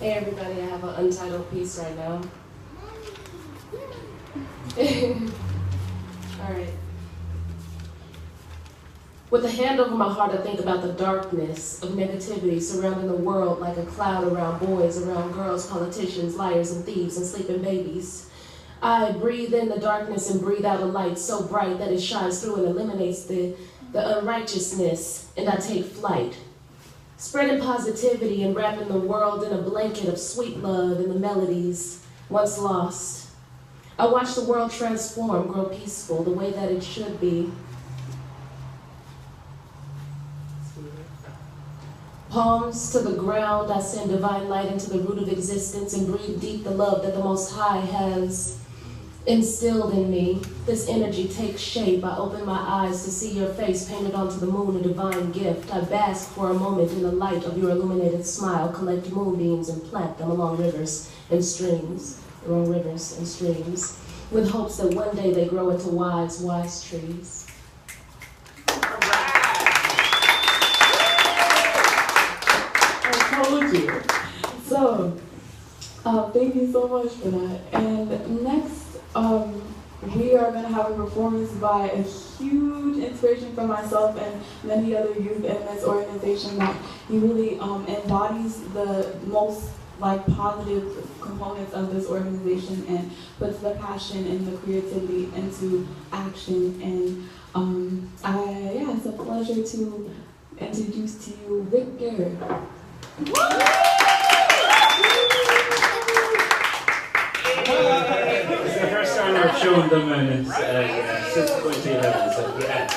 Hey everybody, I have an untitled piece right now. Alright. With a hand over my heart, I think about the darkness of negativity surrounding the world like a cloud around boys, around girls, politicians, liars and thieves, and sleeping babies. I breathe in the darkness and breathe out a light so bright that it shines through and eliminates the unrighteousness, and I take flight. Spreading positivity and wrapping the world in a blanket of sweet love and the melodies once lost. I watch the world transform, grow peaceful, the way that it should be. Palms to the ground, I send divine light into the root of existence and breathe deep the love that the Most High has instilled in me. This energy takes shape. I open my eyes to see your face painted onto the moon, a divine gift. I bask for a moment in the light of your illuminated smile, collect moonbeams and plant them along rivers and streams, with hopes that one day they grow into wise, wise trees. I told you. So, thank you so much for that. And next, we are going to have a performance by a huge inspiration for myself and many other youth in this organization that he really embodies the most positive components of this organization and puts the passion and the creativity into action. And it's a pleasure to introduce to you Victor. It's the first time I've shown them, and it's 6:11, so yeah.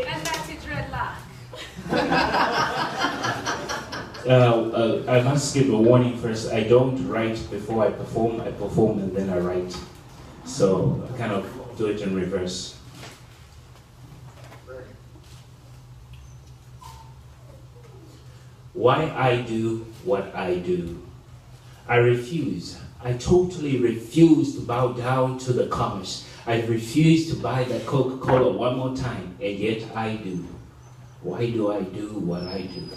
And that's it, red light. I must give a warning first. I don't write before I perform and then I write. So I kind of do it in reverse. Why I do what I do. I refuse. I totally refuse to bow down to the commerce. I refuse to buy that Coca-Cola one more time, and yet I do. Why do I do what I do?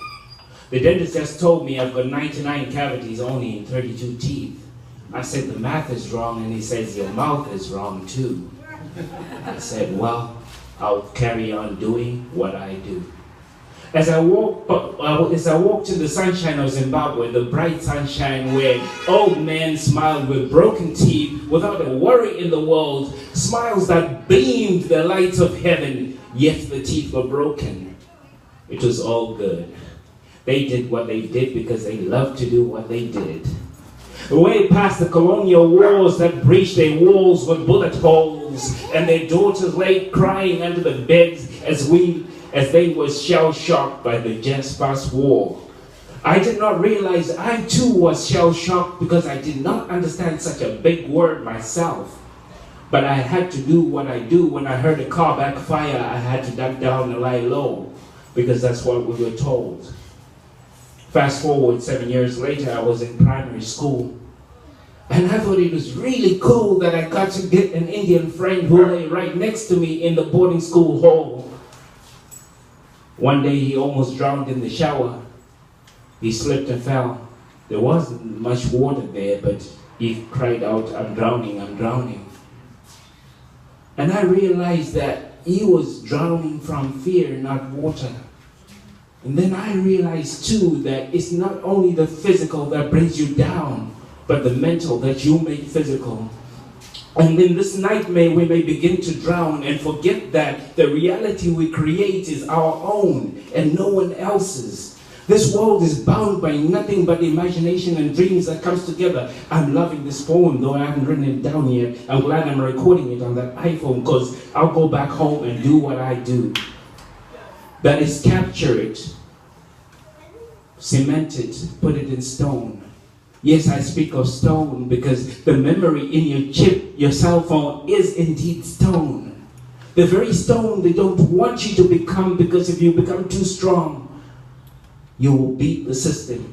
The dentist just told me I've got 99 cavities only in 32 teeth. I said the math is wrong, and he says your mouth is wrong too. I said, well, I'll carry on doing what I do. As I walked in the sunshine of Zimbabwe, the bright sunshine where old men smiled with broken teeth without a worry in the world, smiles that beamed the light of heaven, yet the teeth were broken. It was all good. They did what they did because they loved to do what they did. Way past the colonial wars that breached their walls with bullet holes, and their daughters lay crying under the beds as they were shell-shocked by the just past war. I did not realize I too was shell-shocked because I did not understand such a big word myself. But I had to do what I do. When I heard a car backfire, I had to duck down and lie low because that's what we were told. Fast forward 7 years later, I was in primary school. And I thought it was really cool that I got to get an Indian friend who lay right next to me in the boarding school hall. One day he almost drowned in the shower. He slipped and fell. There wasn't much water there, but he cried out, "I'm drowning, I'm drowning." And I realized that he was drowning from fear, not water. And then I realized too that it's not only the physical that brings you down, but the mental that you make physical. And in this nightmare, we may begin to drown and forget that the reality we create is our own and no one else's. This world is bound by nothing but imagination and dreams that comes together. I'm loving this poem, though I haven't written it down yet. I'm glad I'm recording it on that iPhone because I'll go back home and do what I do. That is, capture it, cement it, put it in stone. Yes, I speak of stone because the memory in your chip, your cell phone, is indeed stone. The very stone they don't want you to become, because if you become too strong, you will beat the system.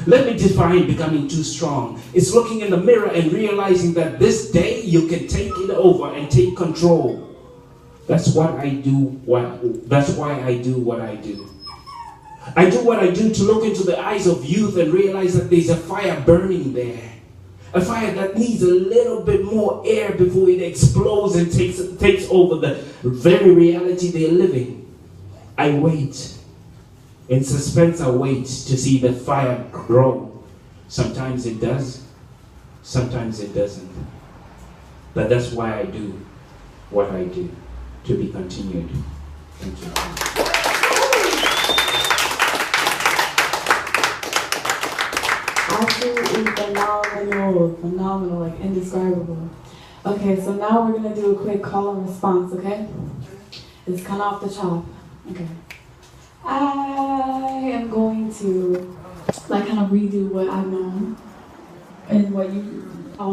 Let me define becoming too strong. It's looking in the mirror and realizing that this day you can take it over and take control. That's what I do. That's why I do what I do. I do what I do to look into the eyes of youth and realize that there's a fire burning there. A fire that needs a little bit more air before it explodes and takes over the very reality they're living. I wait. In suspense, I wait to see the fire grow. Sometimes it does. Sometimes it doesn't. But that's why I do what I do. To be continued. Thank you. Absolutely phenomenal, like indescribable. Okay, so now we're gonna do a quick call and response, okay? It's kind of off the top. Okay. I am going to like kind of redo what I've known and what you